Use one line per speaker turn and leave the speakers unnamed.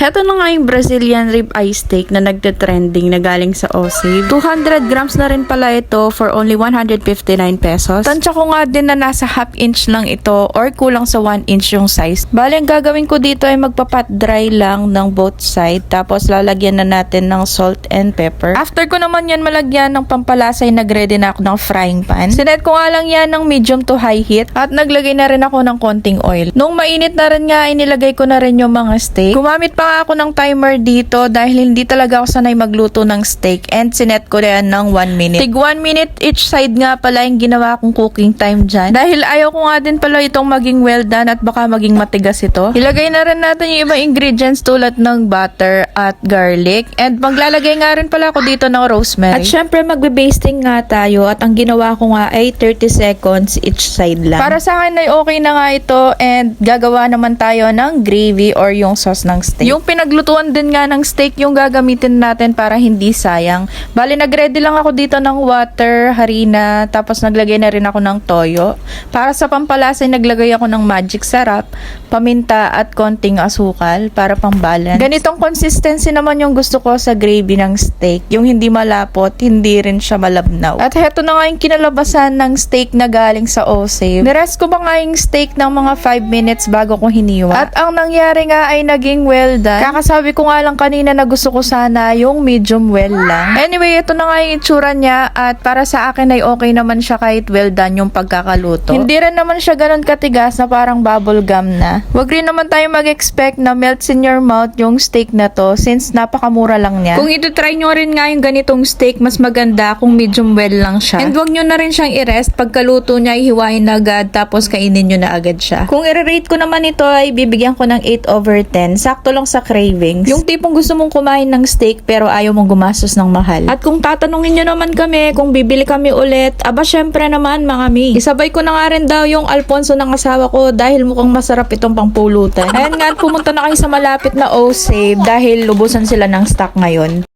Heto na nga yung Brazilian rib eye steak na nagte-trending na galing sa Osave. 200 grams na rin pala ito for only 159 pesos. Tansya ko nga din na nasa half inch lang ito or kulang sa 1 inch yung size. Bale, ang gagawin ko dito ay magpapat dry lang ng both side. Tapos lalagyan na natin ng salt and pepper. After ko naman yan malagyan ng pampalasa ay nagready na ako ng frying pan. Sinet ko nga lang yan ng medium to high heat at naglagay na rin ako ng konting oil. Nung mainit na rin nga ay nilagay ko na rin yung mga steak. Gumamit pa ako ng timer dito dahil hindi talaga ako sanay magluto ng steak and sinet ko yan ng 1 minute. Tig 1 minute each side nga pala yung ginawa kong cooking time dyan. Dahil ayaw ko nga din pala itong maging well done at baka maging matigas ito. Ilagay na rin natin yung ibang ingredients tulad ng butter at garlic and maglalagay nga rin pala ako dito ng rosemary. At syempre magbe-basting nga tayo at ang ginawa ko nga ay 30 seconds each side lang. Para sa akin ay okay na nga ito and gagawa naman tayo ng gravy or yung sauce ng steak. Yung pinaglutuan din nga ng steak yung gagamitin natin para hindi sayang. Bali, nag-ready lang ako dito ng water, harina, tapos naglagay na rin ako ng toyo. Para sa pampalasa, naglagay ako ng magic sarap, paminta at konting asukal para pang-balance. Ganitong consistency naman yung gusto ko sa gravy ng steak. Yung hindi malapot, hindi rin siya malabnaw. At heto na nga yung kinalabasan ng steak na galing sa Osave. Nirest ko ba nga yung steak ng mga 5 minutes bago ko hiniwa. At ang nangyari nga ay naging well done. Kakasabi ko nga lang kanina na gusto ko sana yung medium well lang. Anyway, ito na nga yung itsura niya at para sa akin ay okay naman siya kahit well done yung pagkakaluto. Hindi rin naman siya ganun katigas na parang bubble gum na. Wag rin naman tayo mag-expect na melts in your mouth yung steak na to since napakamura lang niya. Kung ito-try nyo rin nga yung ganitong steak, mas maganda kung medium well lang siya. And wag nyo na rin siyang i-rest. Pagkaluto niya, ihiwain na agad tapos kainin nyo na agad siya. Kung i-rate ko naman ito ay bibigyan ko ng 8/10. Sakto lang sa cravings. Yung tipong gusto mong kumain ng steak pero ayaw mong gumastos ng mahal. At kung tatanungin nyo naman kami kung bibili kami ulit, aba syempre naman mga mi. Isabay ko na nga rin daw yung Alfonso ng asawa ko dahil mukhang masarap itong pangpulutan. Ayan nga, pumunta na kayo sa malapit na Osave dahil lubusan sila ng stock ngayon.